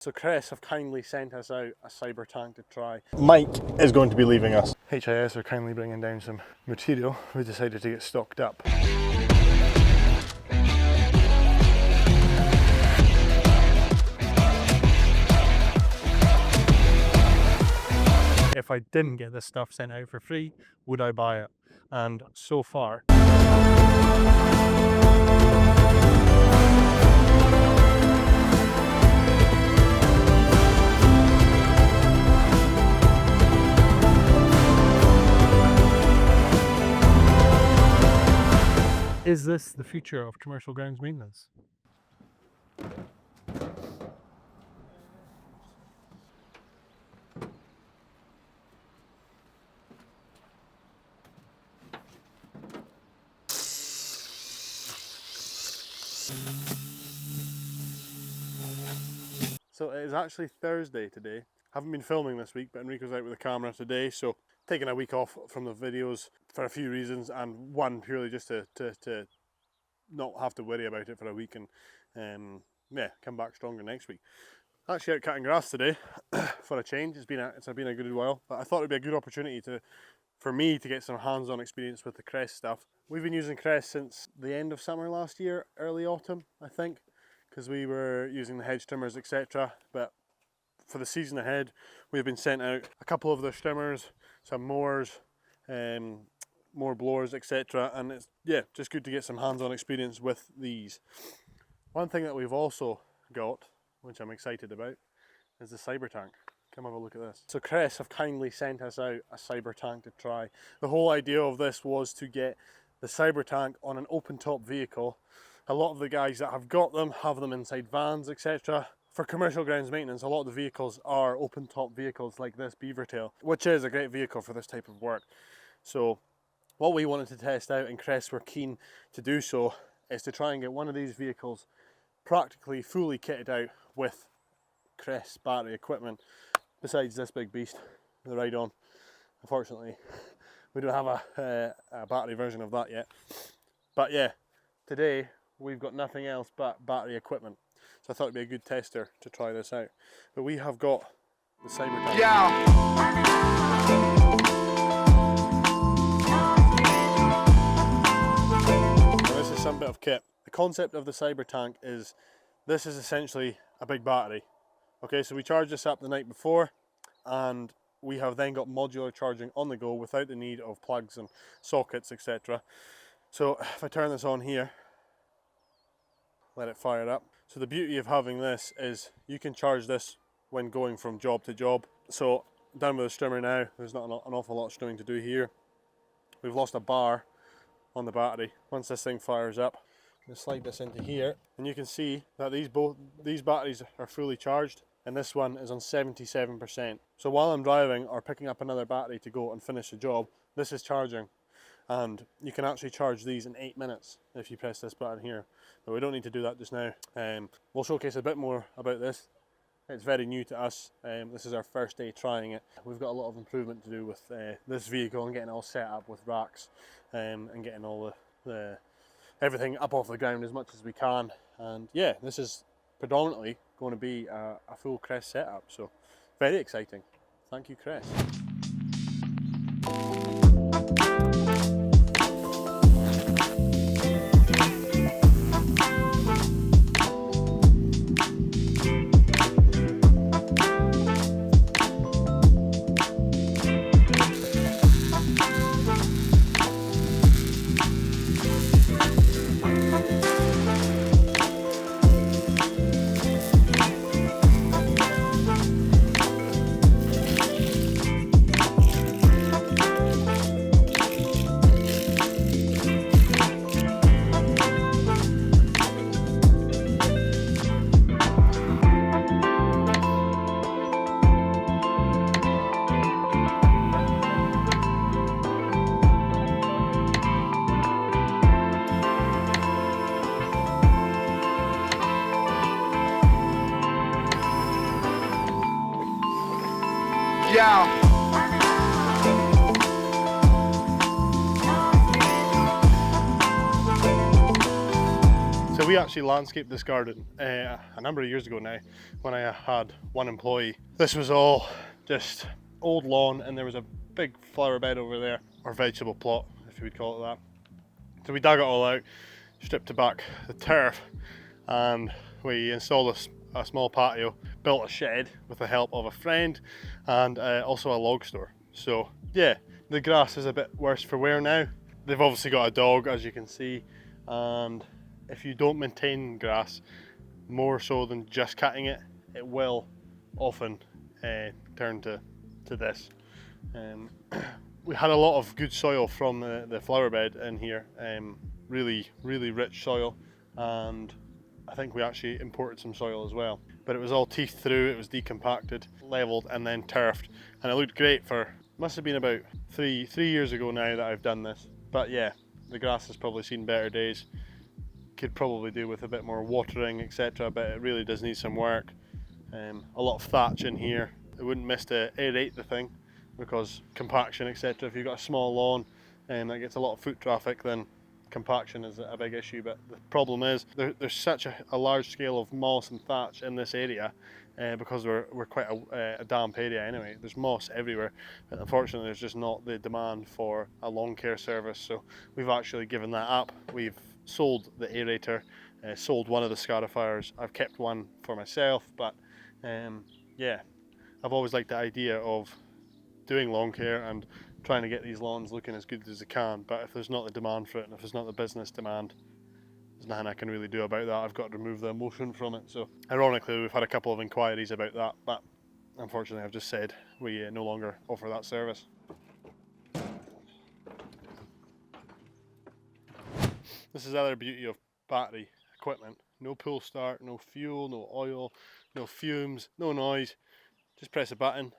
So Kress have kindly sent us out a cyber tank to try. Mike is going to be leaving us. HIS are kindly bringing down some material. We decided to get stocked up. If I didn't get this stuff sent out for free, would I buy it? And so far, is this the future of commercial grounds maintenance? So it is actually Thursday today. Haven't been filming this week, but Enrico's out with the camera today, so taking a week off from the videos for a few reasons, and one purely just to not have to worry about it for a week and yeah, come back stronger next week. Actually out cutting grass today for a change. It's been a good while, but I thought it'd be a good opportunity for me to get some hands-on experience with the Kress stuff. We've been using Kress since the end of summer last year, early autumn, I think, because we were using the hedge trimmers, etc. But for the season ahead, we've been sent out a couple of the trimmers, some mowers, more blowers, etc. And it's, yeah, just good to get some hands-on experience with these. One thing that we've also got, which I'm excited about, is the cyber tank. Come have a look at this. So Kress have kindly sent us out a cyber tank to try. The whole idea of this was to get the cyber tank on an open top vehicle. A lot of the guys that have got them have them inside vans, etc. For commercial grounds maintenance, a lot of the vehicles are open top vehicles like this Beavertail, which is a great vehicle for this type of work. So what we wanted to test out, and Kress were keen to do so, is to try and get one of these vehicles practically fully kitted out with Kress battery equipment, besides this big beast, the ride-on. Unfortunately, we don't have a battery version of that yet. But yeah, today we've got nothing else but battery equipment. So I thought it'd be a good tester to try this out. But we have got the cyber tank. Yeah. Now this is some bit of kit. The concept of the cyber tank is, this is essentially a big battery. Okay, so we charged this up the night before, and we have then got modular charging on the go without the need of plugs and sockets, etc. So if I turn this on here, let it fire up. So the beauty of having this is you can charge this when going from job to job. So down with the strimmer now, there's not an awful lot of strimming to do here. We've lost a bar on the battery. Once this thing fires up, I'm going to slide this into here, and you can see that these batteries are fully charged, and this one is on 77%. So while I'm driving or picking up another battery to go and finish the job, this is charging. And you can actually charge these in 8 minutes if you press this button here. But we don't need to do that just now. We'll showcase a bit more about this. It's very new to us. This is our first day trying it. We've got a lot of improvement to do with this vehicle and getting it all set up with racks and getting all the everything up off the ground as much as we can. And yeah, this is predominantly going to be a full Kress setup. So very exciting. Thank you, Kress. Yeah. So we actually landscaped this garden a number of years ago now when I had one employee. This was all just old lawn, and there was a big flower bed over there, or vegetable plot if you would call it that. So we dug it all out, stripped back the turf, and we installed a small patio, built a shed with the help of a friend, and also a log store. So yeah, the grass is a bit worse for wear now. They've obviously got a dog, as you can see, and if you don't maintain grass more so than just cutting it, it will often turn to this. We had a lot of good soil from the flower bed in here, really rich soil, and I think we actually imported some soil as well. But it was all teethed through, it was decompacted, levelled and then turfed, and it looked great for, must have been about three years ago now that I've done this. But yeah, the grass has probably seen better days. Could probably do with a bit more watering, etc., but it really does need some work. A lot of thatch in here. I wouldn't miss to aerate the thing, because compaction, etc., if you've got a small lawn and that gets a lot of foot traffic, then compaction is a big issue. But the problem is there's such a large scale of moss and thatch in this area, because we're quite a damp area anyway. There's moss everywhere, but unfortunately there's just not the demand for a lawn care service, so we've actually given that up. We've sold the aerator, sold one of the scarifiers. I've kept one for myself, but yeah, I've always liked the idea of doing lawn care and trying to get these lawns looking as good as they can, but if there's not the demand for it, and if there's not the business demand, there's nothing I can really do about that. I've got to remove the emotion from it. So ironically, we've had a couple of inquiries about that, but unfortunately I've just said we no longer offer that service. This is the other beauty of battery equipment. No pull start, no fuel, no oil, no fumes, no noise. Just press a button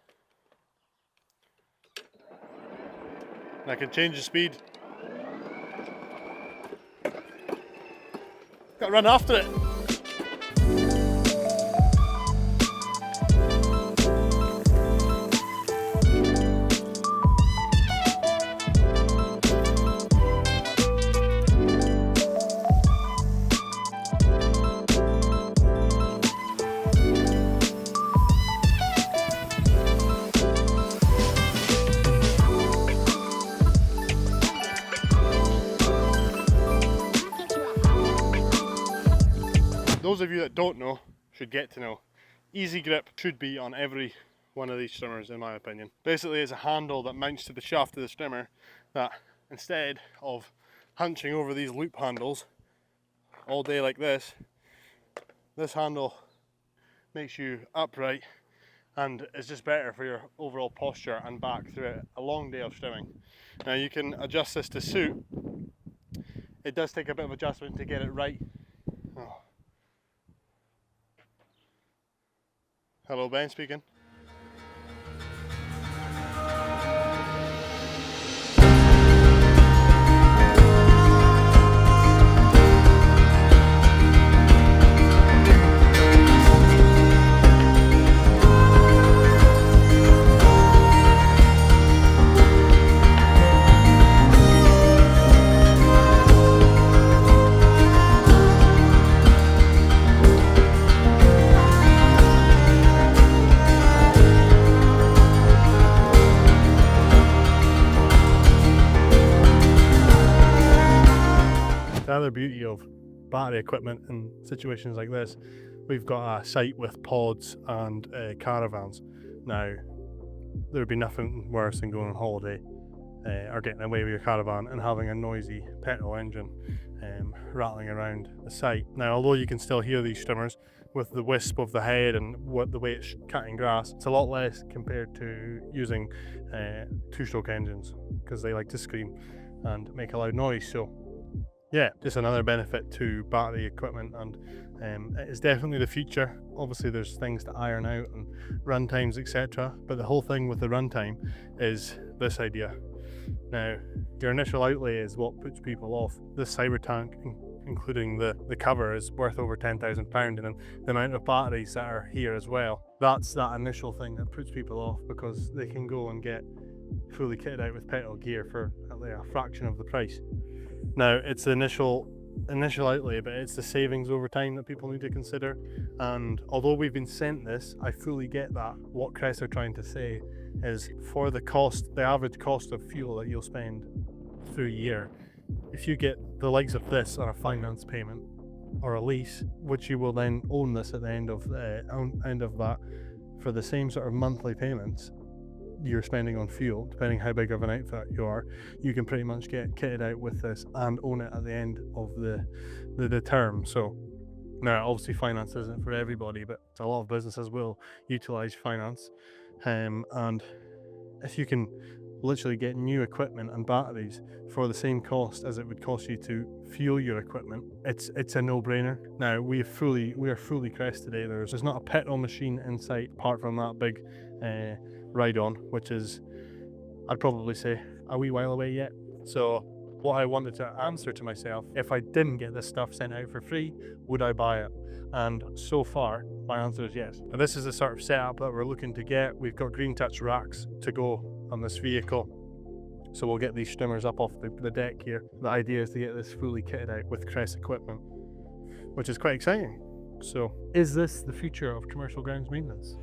and I can change the speed. Got to run after it. Those of you that don't know should get to know. Easy grip should be on every one of these trimmers, in my opinion. Basically, it's a handle that mounts to the shaft of the trimmer that, instead of hunching over these loop handles all day like this handle makes you upright, and it's just better for your overall posture and back through a long day of trimming. Now you can adjust this to suit. It does take a bit of adjustment to get it right. Oh. Hello, Ben speaking. The other beauty of battery equipment in situations like this, we've got a site with pods and caravans. Now, there would be nothing worse than going on holiday or getting away with your caravan and having a noisy petrol engine rattling around the site. Now, although you can still hear these trimmers with the wisp of the head and the way it's cutting grass, it's a lot less compared to using two-stroke engines, because they like to scream and make a loud noise. So yeah, just another benefit to battery equipment, and it is definitely the future. Obviously there's things to iron out and run times, etc., but the whole thing with the runtime is this idea. Now, your initial outlay is what puts people off. This cyber tank, including the cover, is worth over £10,000, and then the amount of batteries that are here as well, that's that initial thing that puts people off, because they can go and get fully kitted out with petrol gear for a fraction of the price. Now, it's the initial initial outlay, but it's the savings over time that people need to consider. And although we've been sent this, I fully get that. What Kress are trying to say is for the cost, the average cost of fuel that you'll spend through a year, if you get the likes of this on a finance payment or a lease, which you will then own this at the end of that, for the same sort of monthly payments you're spending on fuel, depending how big of an outfit you are, you can pretty much get kitted out with this and own it at the end of the term. So now obviously finance isn't for everybody, but a lot of businesses will utilize finance, and if you can literally get new equipment and batteries for the same cost as it would cost you to fuel your equipment, it's a no-brainer. Now we are fully Kress today. There's not a petrol machine in sight apart from that big ride-on, which is, I'd probably say, a wee while away yet. So what I wanted to answer to myself, if I didn't get this stuff sent out for free, would I buy it? And so far my answer is yes. And this is the sort of setup that we're looking to get. We've got green touch racks to go on this vehicle, so we'll get these streamers up off the deck here. The idea is to get this fully kitted out with Kress equipment, which is quite exciting. So is this the future of commercial grounds maintenance?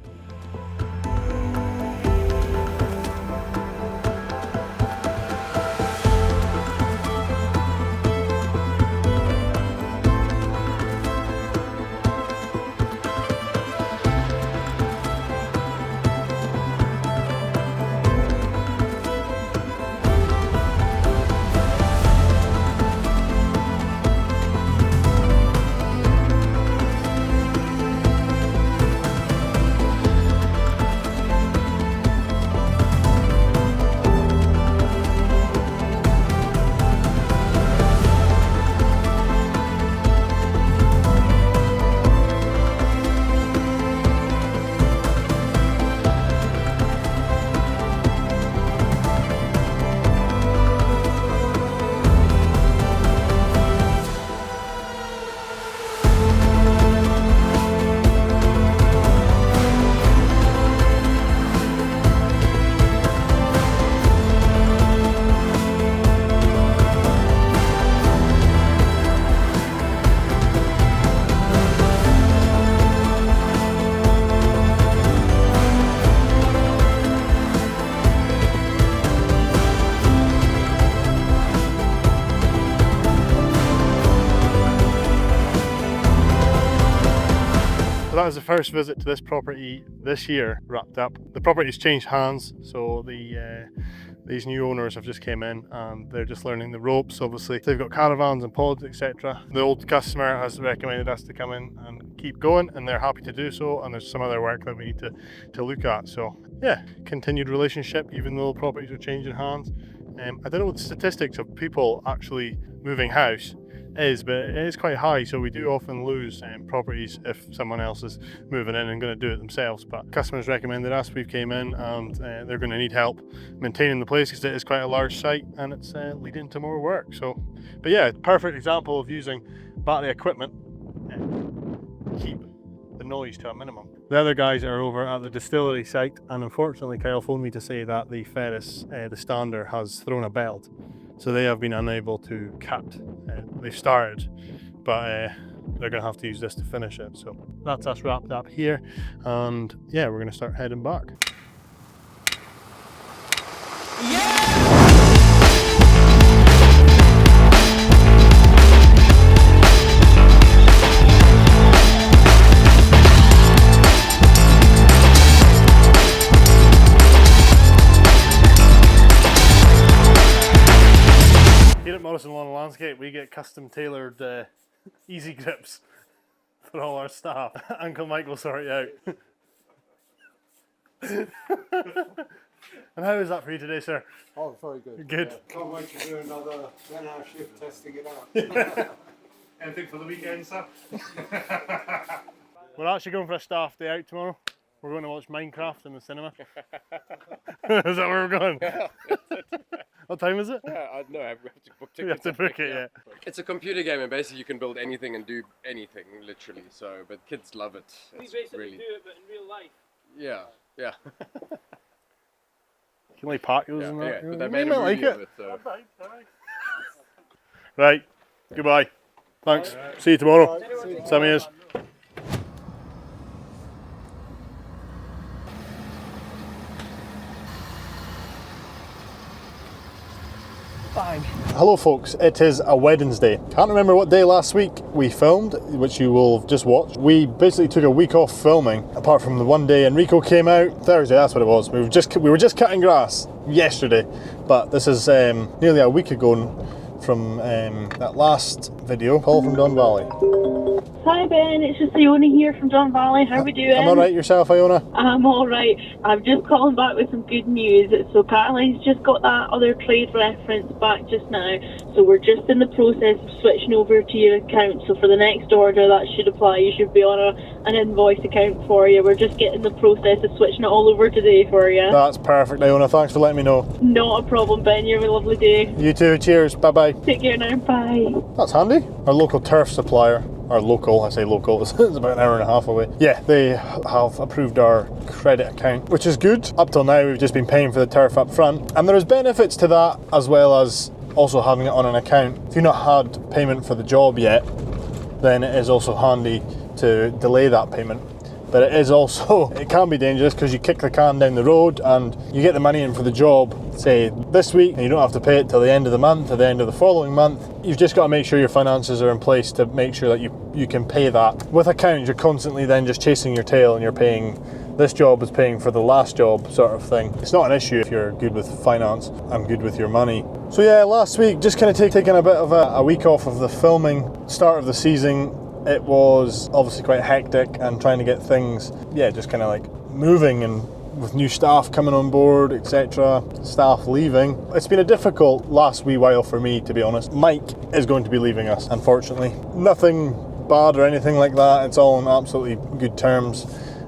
That was the first visit to this property this year wrapped up. The property's changed hands, so these new owners have just came in and they're just learning the ropes. Obviously they've got caravans and pods, etc. The old customer has recommended us to come in and keep going, and they're happy to do so, and there's some other work that we need to look at. So yeah, continued relationship even though properties are changing hands. I don't know what the statistics of people actually moving house is, but it is quite high, so we do often lose properties if someone else is moving in and going to do it themselves. But customers recommended us, we came in, and they're going to need help maintaining the place because it is quite a large site and it's leading to more work. So, but yeah, perfect example of using battery equipment to keep the noise to a minimum. The other guys are over at the distillery site, and unfortunately Kyle phoned me to say that the Ferris, the stander, has thrown a belt. So they have been unable to cut. They've started, but they're going to have to use this to finish it. So that's us wrapped up here, and yeah, we're going to start heading back. Here at Morrison Lawn Landscape, we get custom tailored easy grips for all our staff. Uncle Mike will sort you out. And how is that for you today, sir? Oh, very good. Good. Yeah. Can't wait to do another 10-hour shift testing it out. Anything for the weekend, sir? We're actually going for a staff day out tomorrow. We're going to watch Minecraft in the cinema. Is that where we're going? What time is it? I know, I have to book tickets. You have to book it, yeah. It's a computer game, and basically you can build anything and do anything, literally. So, but kids love it. We It's basically really, do it, but in real life. yeah. You can like patios and Yeah, that. but they You made might a movie like of it, so. Right, goodbye. Thanks. See you tomorrow. Same as. Hello folks, it is a Wednesday. Can't remember what day last week we filmed, which you will have just watched. We basically took a week off filming, apart from the one day Enrico came out. Thursday, that's what it was. We were just cutting grass yesterday, but this is nearly a week ago from that last video. Paul from Don Valley. Hi Ben, it's just Iona here from Don Valley. How are we doing? I'm alright, yourself, Iona? I'm alright. I'm just calling back with some good news. So apparently he's just got that other trade reference back just now. So we're just in the process of switching over to your account. So for the next order that should apply, you should be on an invoice account for you. We're just getting the process of switching it all over today for you. That's perfect, Iona. Thanks for letting me know. Not a problem, Ben. You have a lovely day. You too. Cheers. Bye-bye. Take care now. Bye. That's handy. Our local turf supplier. Our local, I say local, it's about an hour and a half away. Yeah, they have approved our credit account, which is good. Up till now, we've just been paying for the turf up front. And there's benefits to that, as well as also having it on an account. If you've not had payment for the job yet, then it is also handy to delay that payment. But it is also, it can be dangerous because you kick the can down the road and you get the money in for the job, say this week, and you don't have to pay it till the end of the month or the end of the following month. You've just got to make sure your finances are in place to make sure that you can pay that. With accounts, you're constantly then just chasing your tail and you're paying, this job is paying for the last job sort of thing. It's not an issue if you're good with finance and good with your money. So yeah, last week, just kind of taking a bit of a week off of the filming, start of the season. It was obviously quite hectic and trying to get things, yeah, just kind of like moving, and with new staff coming on board, etc., staff leaving. It's been a difficult last wee while for me, to be honest. Mike is going to be leaving us, unfortunately. Nothing bad or anything like that. It's all on absolutely good terms.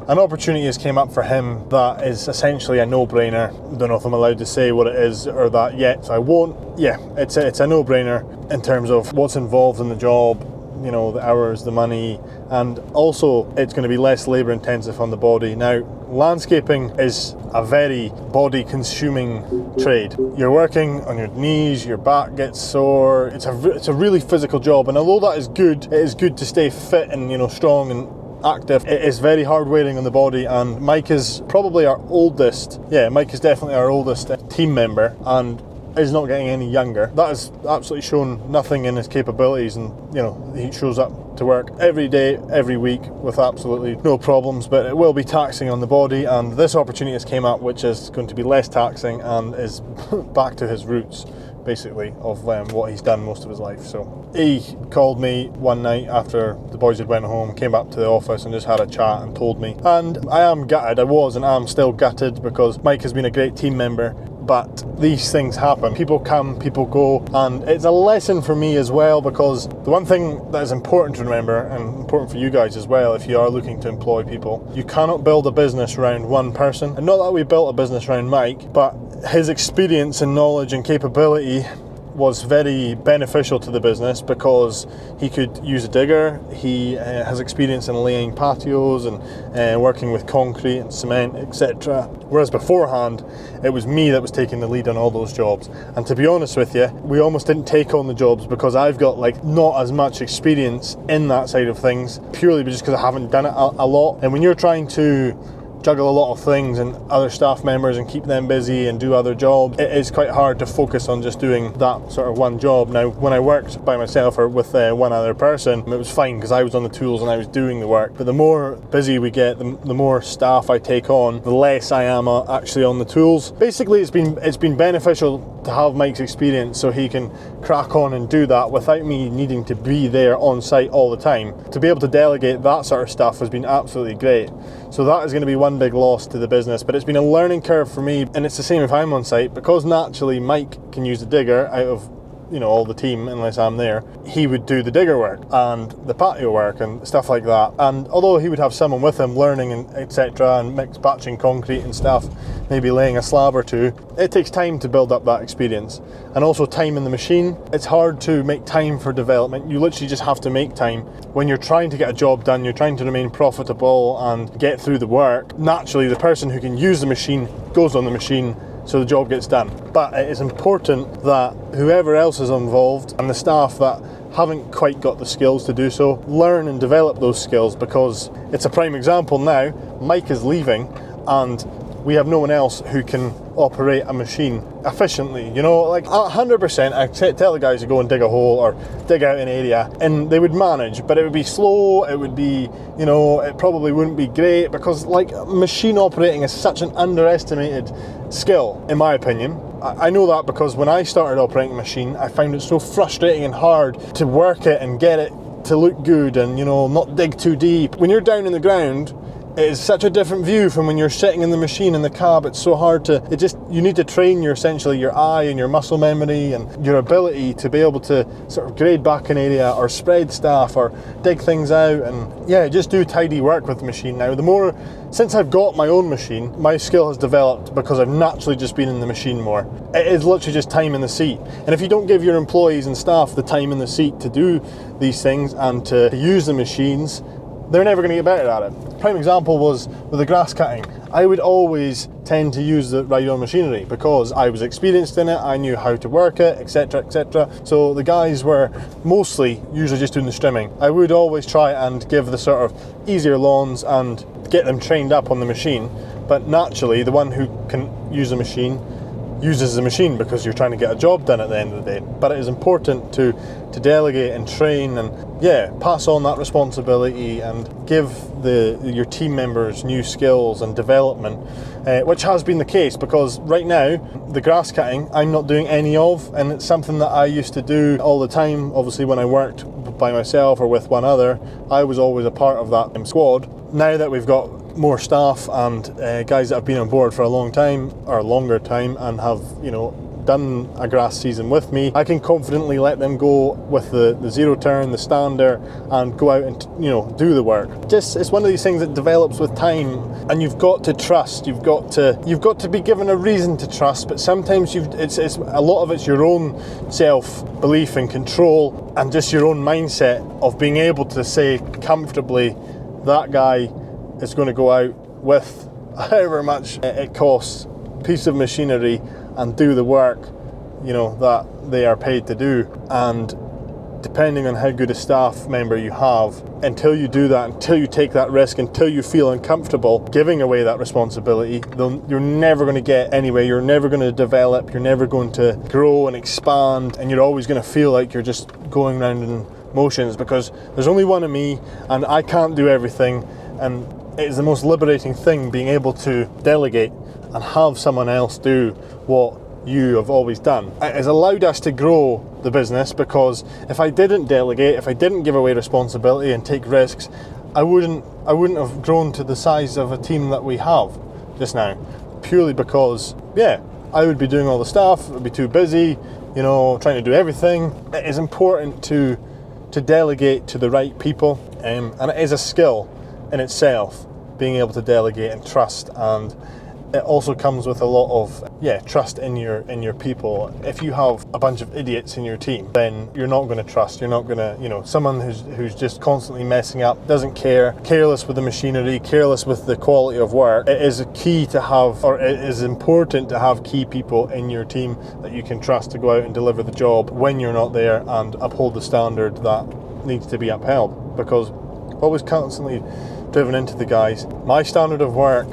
An opportunity has came up for him that is essentially a no-brainer. Don't know if I'm allowed to say what it is or that yet, so I won't. Yeah, it's a no-brainer in terms of what's involved in the job, you know, the hours, the money, and also it's going to be less labour intensive on the body. Now, landscaping is a very body consuming trade. You're working on your knees, your back gets sore. It's a really physical job, and although that is good, it is good to stay fit and, you know, strong and active. It is very hard wearing on the body, and Mike is probably our oldest, Mike is definitely our oldest team member, and is not getting any younger. That has absolutely shown nothing in his capabilities, and you know, he shows up to work every day, every week with absolutely no problems, but it will be taxing on the body, and this opportunity has came up which is going to be less taxing and is back to his roots basically of what he's done most of his life. So he called me one night after the boys had went home, came back to the office and just had a chat and told me, and I am gutted. I was and am still gutted because Mike has been a great team member, but these things happen. People come, people go, and it's a lesson for me as well, because the one thing that is important to remember, and important for you guys as well if you are looking to employ people, you cannot build a business around one person. And not that we built a business around Mike, but his experience and knowledge and capability was very beneficial to the business because he could use a digger. He has experience in laying patios and working with concrete and cement, etc. Whereas beforehand, it was me that was taking the lead on all those jobs. And to be honest with you, we almost didn't take on the jobs because I've got like not as much experience in that side of things, purely just because I haven't done it a lot. And when you're trying to juggle a lot of things and other staff members and keep them busy and do other jobs, it is quite hard to focus on just doing that sort of one job. Now, when I worked by myself or with one other person, it was fine because I was on the tools and I was doing the work. But the more busy we get, the more staff I take on, the less I am actually on the tools. Basically, it's been beneficial to have Mike's experience so he can crack on and do that without me needing to be there on site all the time. To be able to delegate that sort of stuff has been absolutely great. So that is going to be one big loss to the business, but it's been a learning curve for me, and it's the same if I'm on site, because naturally Mike can use the digger out of, you know, all the team unless I'm there. He would do the digger work and the patio work and stuff like that, and although he would have someone with him learning and etc. and mix batching concrete and stuff, maybe laying a slab or two, it takes time to build up that experience, and also time in the machine. It's hard to make time for development. You literally just have to make time. When you're trying to get a job done, you're trying to remain profitable and get through the work, naturally the person who can use the machine goes on the machine, so the job gets done. But it is important that whoever else is involved and the staff that haven't quite got the skills to do so, learn and develop those skills, because it's a prime example now. Mike is leaving and we have no one else who can operate a machine efficiently. You know, like 100%, I tell the guys to go and dig a hole or dig out an area, and they would manage, but it would be slow, it would be, you know, it probably wouldn't be great, because like machine operating is such an underestimated skill, in my opinion. I know that because when I started operating a machine, I found it so frustrating and hard to work it and get it to look good and, you know, not dig too deep. When you're down in the ground, it is such a different view from when you're sitting in the machine in the cab. It's so hard to, you need to train essentially your eye and your muscle memory and your ability to be able to sort of grade back an area or spread stuff or dig things out, and yeah, just do tidy work with the machine now. Since I've got my own machine, my skill has developed because I've naturally just been in the machine more. It is literally just time in the seat. And if you don't give your employees and staff the time in the seat to do these things and to use the machines, they're never going to get better at it. Prime example was with the grass cutting. I would always tend to use the ride-on machinery because I was experienced in it, I knew how to work it, etc, etc. So the guys were mostly usually just doing the strimming. I would always try and give the sort of easier lawns and get them trained up on the machine, but naturally the one who can use the machine uses the machine because you're trying to get a job done at the end of the day. But it is important to delegate and train and pass on that responsibility and give your team members new skills and development, which has been the case, because right now the grass cutting I'm not doing any of, and it's something that I used to do all the time. Obviously when I worked by myself or with one other, I was always a part of that squad. Now that we've got more staff and guys that have been on board for a long time or longer time and have, you know, done a grass season with me, I can confidently let them go with the zero turn, the stander, and go out and, you know, do the work. It's one of these things that develops with time, and you've got to trust. You've got to be given a reason to trust, but sometimes it's a lot of it's your own self-belief and control and just your own mindset of being able to say comfortably, that guy is going to go out with however much it costs, piece of machinery, and do the work, you know, that they are paid to do. And depending on how good a staff member you have, until you do that, until you take that risk, until you feel uncomfortable giving away that responsibility, you're never going to get anywhere. You're never going to develop, you're never going to grow and expand, and you're always going to feel like you're just going around in motions, because there's only one of me and I can't do everything. And it is the most liberating thing, being able to delegate and have someone else do what you have always done. It has allowed us to grow the business, because if I didn't delegate, if I didn't give away responsibility and take risks, I wouldn't have grown to the size of a team that we have just now, purely because I would be doing all the stuff, it would be too busy, you know, trying to do everything. It is important to delegate to the right people, and it is a skill in itself, being able to delegate and trust, and it also comes with a lot of trust in your people. If you have a bunch of idiots in your team, then you're not going to trust. You're not going to, you know, someone who's just constantly messing up, doesn't care, careless with the machinery, careless with the quality of work. It is key to have, or it is important to have key people in your team that you can trust to go out and deliver the job when you're not there and uphold the standard that needs to be upheld. Because what was constantly driven into the guys, my standard of work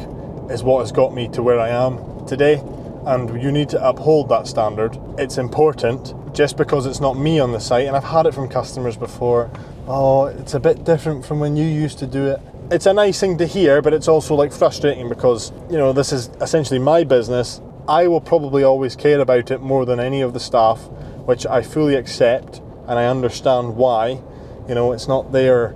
is what has got me to where I am today, and you need to uphold that standard. It's important. Just because it's not me on the site, and I've had it from customers before, oh, it's a bit different from when you used to do it. It's a nice thing to hear, but it's also like frustrating, because, you know, this is essentially my business. I will probably always care about it more than any of the staff, which I fully accept, and I understand why. You know, it's not their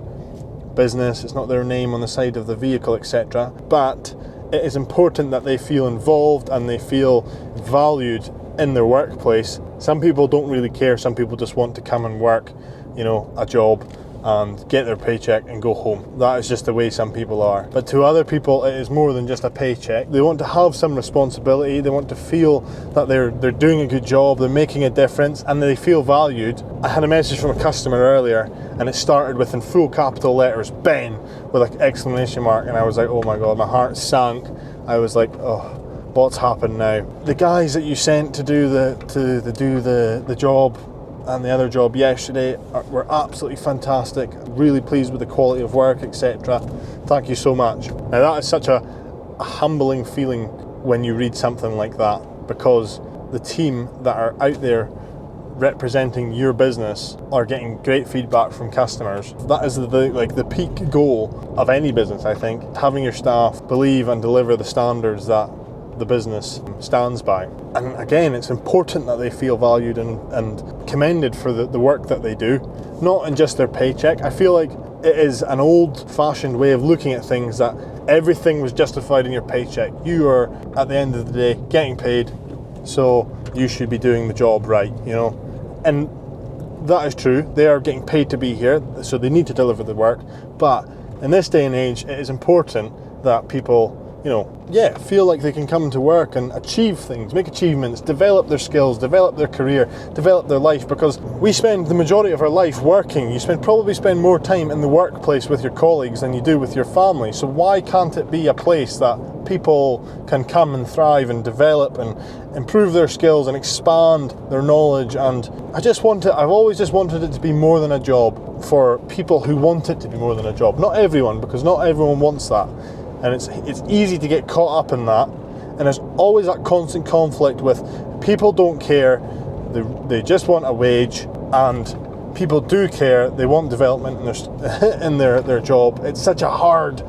business, it's not their name on the side of the vehicle, etc. But it is important that they feel involved and they feel valued in their workplace. Some people don't really care. Some people just want to come and work, you know, a job and get their paycheck and go home. That is just the way some people are. But to other people, it is more than just a paycheck. They want to have some responsibility. They want to feel that they're doing a good job, they're making a difference, and they feel valued. I had a message from a customer earlier, and it started with, in full capital letters, Ben, with an exclamation mark, and I was like, oh my God, my heart sank. I was like, oh, what's happened now? The guys that you sent to do the job and the other job yesterday were absolutely fantastic. Really pleased with the quality of work, etc. Thank you so much. Now that is such a humbling feeling when you read something like that, because the team that are out there representing your business are getting great feedback from customers. That is the peak goal of any business, I think. Having your staff believe and deliver the standards that the business stands by. And again, it's important that they feel valued and commended for the work that they do, not in just their paycheck. I feel like it is an old-fashioned way of looking at things that everything was justified in your paycheck. You are, at the end of the day, getting paid, so you should be doing the job right, you know. And that is true. They are getting paid to be here, so they need to deliver the work. But in this day and age, it is important that people, feel like they can come to work and achieve things, make achievements, develop their skills, develop their career, develop their life, because we spend the majority of our life working. You probably spend more time in the workplace with your colleagues than you do with your family. So why can't it be a place that people can come and thrive and develop and improve their skills and expand their knowledge? And I've always just wanted it to be more than a job for people who want it to be more than a job. Not everyone, because not everyone wants that. And it's easy to get caught up in that, and there's always that constant conflict with people don't care, they just want a wage, and people do care, they want development in their job. It's such a hard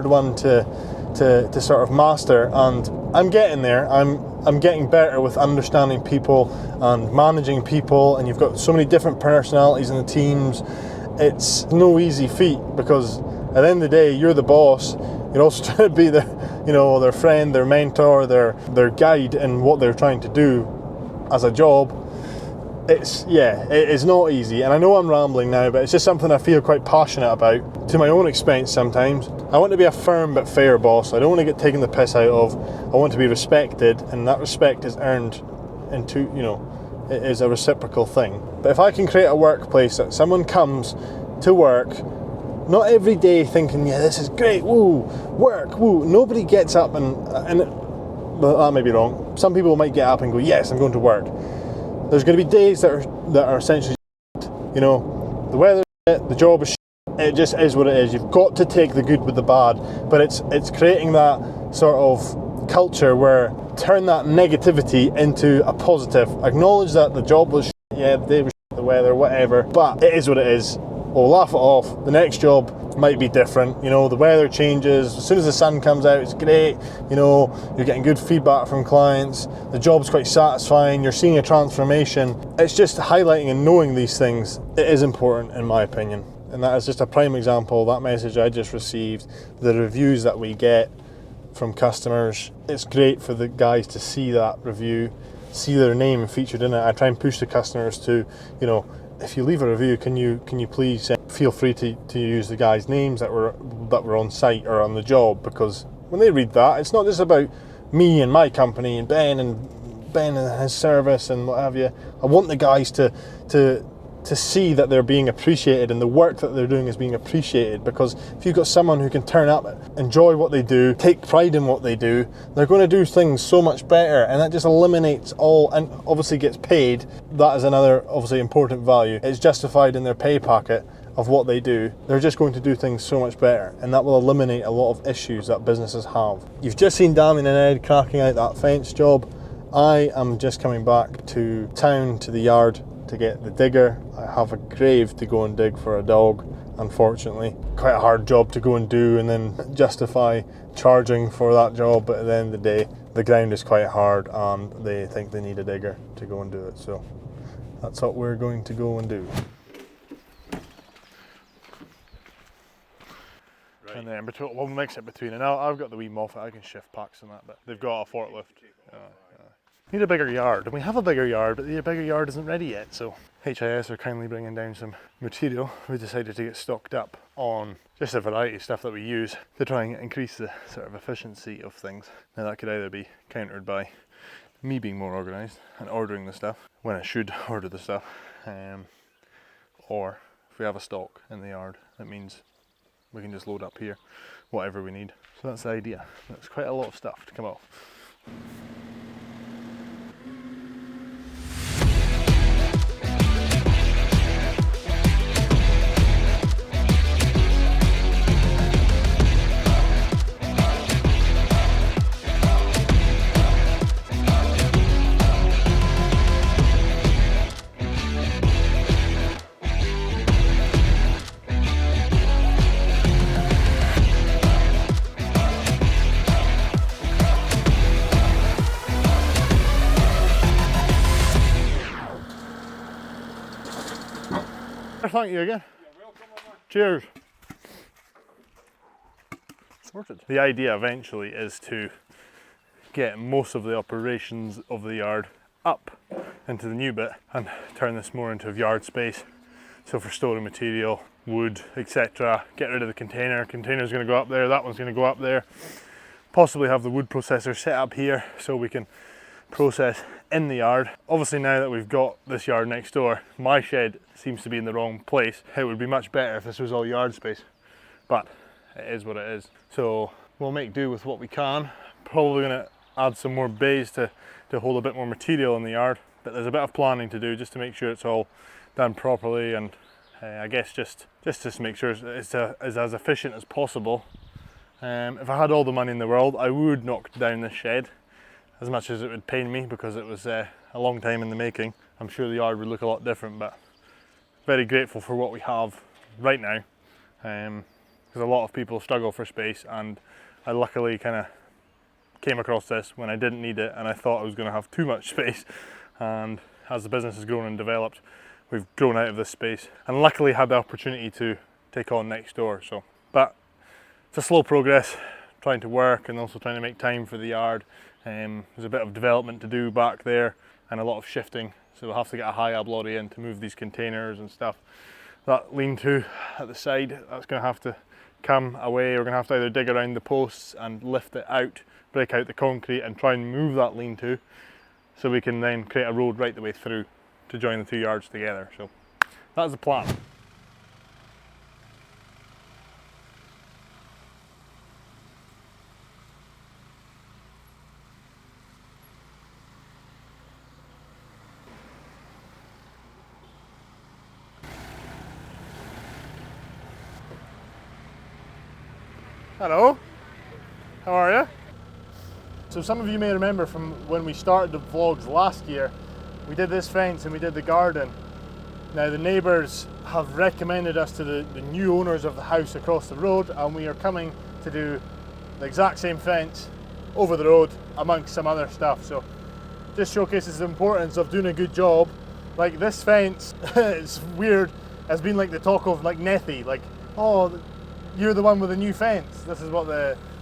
one to sort of master, and I'm getting there. I'm getting better with understanding people and managing people, and you've got so many different personalities in the teams. It's no easy feat, because at the end of the day, you're the boss. You're also trying to be their friend, their mentor, their guide in what they're trying to do as a job. It is not easy. And I know I'm rambling now, but it's just something I feel quite passionate about, to my own expense sometimes. I want to be a firm but fair boss. I don't want to get taken the piss out of. I want to be respected, and that respect is earned it is a reciprocal thing. But if I can create a workplace that someone comes to work not every day thinking, yeah, this is great, woo, work, woo. Nobody gets up well, that may be wrong. Some people might get up and go, yes, I'm going to work. There's going to be days that are essentially shit. The weather's shit, the job is shit. It just is what it is. You've got to take the good with the bad, but it's creating that sort of culture where turn that negativity into a positive. Acknowledge that the job was shit, yeah, the day was shit, the weather, whatever, but it is what it is. We'll laugh it off. The next job might be different. The weather changes. As soon as the sun comes out, it's great. You're getting good feedback from clients. The job's quite satisfying. You're seeing a transformation. It's just highlighting and knowing these things. It is important, in my opinion. And that is just a prime example. That message I just received, the reviews that we get from customers. It's great for the guys to see that review, see their name featured in it. I try and push the customers to, if you leave a review, can you please feel free to use the guys' names that were on site or on the job, because when they read that, it's not just about me and my company and Ben and his service and what have you. I want the guys to see that they're being appreciated and the work that they're doing is being appreciated, because if you've got someone who can turn up, enjoy what they do, take pride in what they do, they're going to do things so much better, and that just eliminates all, and obviously gets paid. That is another obviously important value. It's justified in their pay packet of what they do. They're just going to do things so much better, and that will eliminate a lot of issues that businesses have. You've just seen Damien and Ed cracking out that fence job. I am just coming back to town, to the yard, to get the digger. I have a grave to go and dig for a dog, unfortunately. Quite a hard job to go and do and then justify charging for that job, but at the end of the day, the ground is quite hard and they think they need a digger to go and do it. So that's what we're going to go and do. Right. And then we'll mix it between, and I've got the wee Moffat, I can shift packs and that, but they've got a forklift. Need a bigger yard, and we have a bigger yard, but the bigger yard isn't ready yet, so HIS are kindly bringing down some material. We decided to get stocked up on just a variety of stuff that we use to try and increase the sort of efficiency of things. Now that could either be countered by me being more organised and ordering the stuff when I should order the stuff, or if we have a stock in the yard, that means we can just load up here whatever we need. So that's the idea. That's quite a lot of stuff to come off. thank you again. Cheers. Sorted. The idea eventually is to get most of the operations of the yard up into the new bit and turn this more into a yard space. So for storing material, wood, etc. Get rid of the container. Container's going to go up there, that one's going to go up there. Possibly have the wood processor set up here so we can process in the yard. Obviously now that we've got this yard next door, my shed seems to be in the wrong place. It would be much better if this was all yard space, but it is what it is. So we'll make do with what we can. Probably going to add some more bays to hold a bit more material in the yard, but there's a bit of planning to do just to make sure it's all done properly, and I guess just to make sure it's as efficient as possible. If I had all the money in the world, I would knock down this shed, as much as it would pain me because it was a long time in the making. I'm sure the yard would look a lot different, but very grateful for what we have right now, because a lot of people struggle for space, and I luckily kind of came across this when I didn't need it and I thought I was going to have too much space, and as the business has grown and developed, we've grown out of this space and luckily had the opportunity to take on next door. So, but it's a slow progress, trying to work and also trying to make time for the yard. There's a bit of development to do back there and a lot of shifting, so we'll have to get a high ab lorry in to move these containers and stuff. That lean-to at the side, that's going to have to come away. We're going to have to either dig around the posts and lift it out, break out the concrete and try and move that lean-to so we can then create a road right the way through to join the two yards together. So that's the plan. Hello, how are you? So some of you may remember from when we started the vlogs last year, we did this fence and we did the garden. Now the neighbours have recommended us to the new owners of the house across the road, and we are coming to do the exact same fence over the road amongst some other stuff. So just showcases the importance of doing a good job. Like this fence, it's weird, has been like the talk of like Nethy, like, oh, you're the one with the new fence. This is what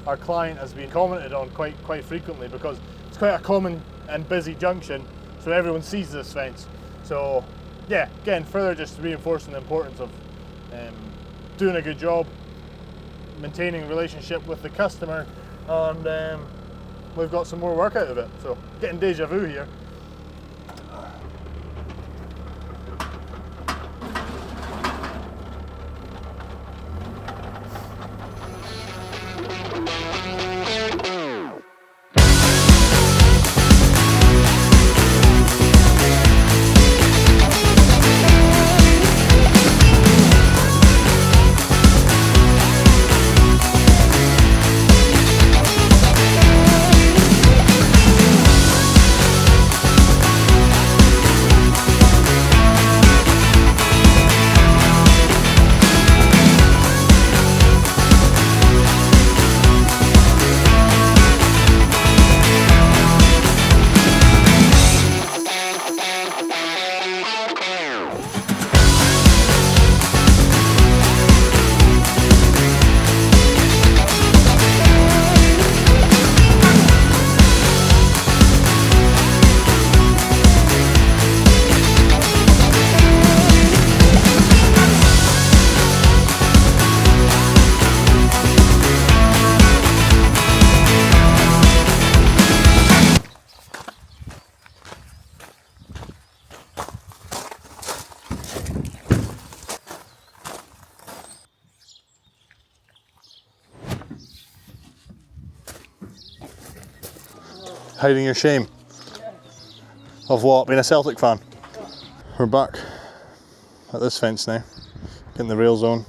our client has been commented on quite frequently, because it's quite a common and busy junction, so everyone sees this fence. So yeah, again, further just reinforcing the importance of doing a good job, maintaining a relationship with the customer, and we've got some more work out of it. So getting deja vu here. Hiding your shame? Of what? Being a Celtic fan? We're back at this fence now, getting the rails on,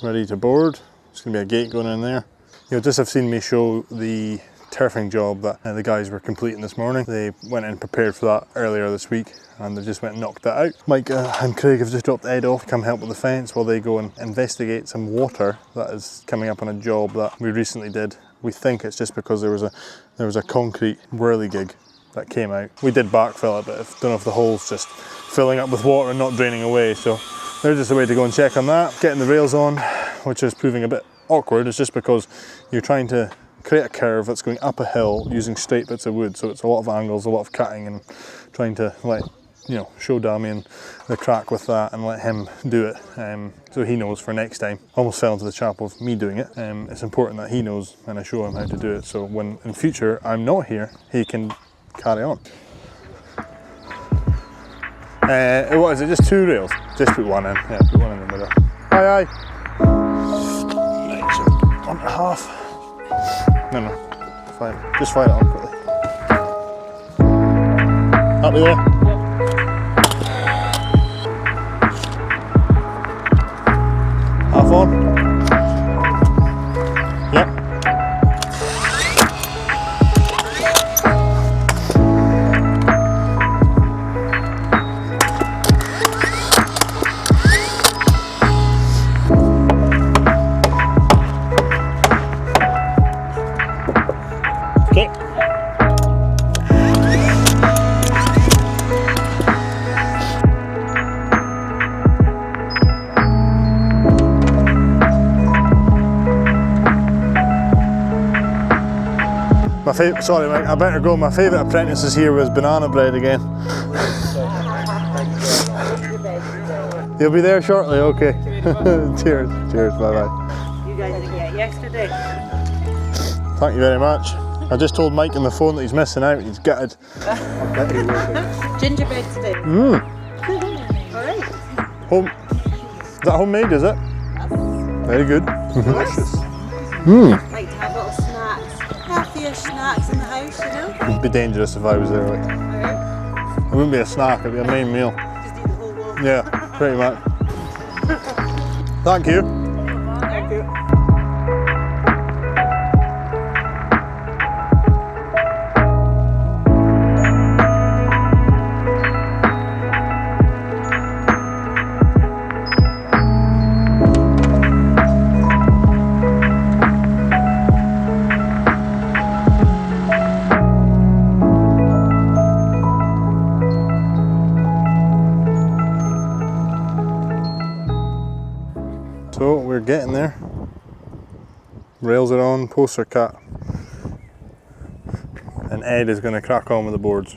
ready to board. There's going to be a gate going in there. You'll just have seen me show the turfing job that the guys were completing this morning. They went and prepared for that earlier this week, and they just went and knocked that out. Mike and Craig have just dropped Ed off to come help with the fence while they go and investigate some water that is coming up on a job that we recently did. We think it's just because there was a concrete whirligig that came out. We did backfill it, but I don't know if the hole's just filling up with water and not draining away. So There's just a way to go and check on that. Getting the rails on, which is proving a bit awkward. It's just because you're trying to create a curve that's going up a hill using straight bits of wood, so it's a lot of angles, a lot of cutting, and trying to show Damien the crack with that and let him do it, so he knows for next time. Almost fell into the trap of me doing it. It's important that he knows and I show him how to do it, so when in future I'm not here, he can carry on. What is it, just 2 rails? Just put one in, yeah, put one in the middle. Aye. Right, so 1.5. No, fine. Just fire it on quickly. Happy there? Half on? Yep. Okay. Sorry Mike, I better go. My favourite apprentices here was banana bread again. You'll be there shortly, okay. Cheers, bye bye. You guys didn't get yesterday. Thank you very much. I just told Mike on the phone that he's missing out, he's gutted. Gingerbread today. Alright. Home. Is that homemade, is it? Yes. Very good. Delicious. Like to have little snacks. Healthier snacks in the house, you know? It'd be dangerous if I was there. Like. Alright. It wouldn't be a snack, it'd be a main meal. Just eat the whole world. Yeah, pretty much. Thank you. Thank you. So we're getting there. Rails are on, posts are cut. And Ed is going to crack on with the boards.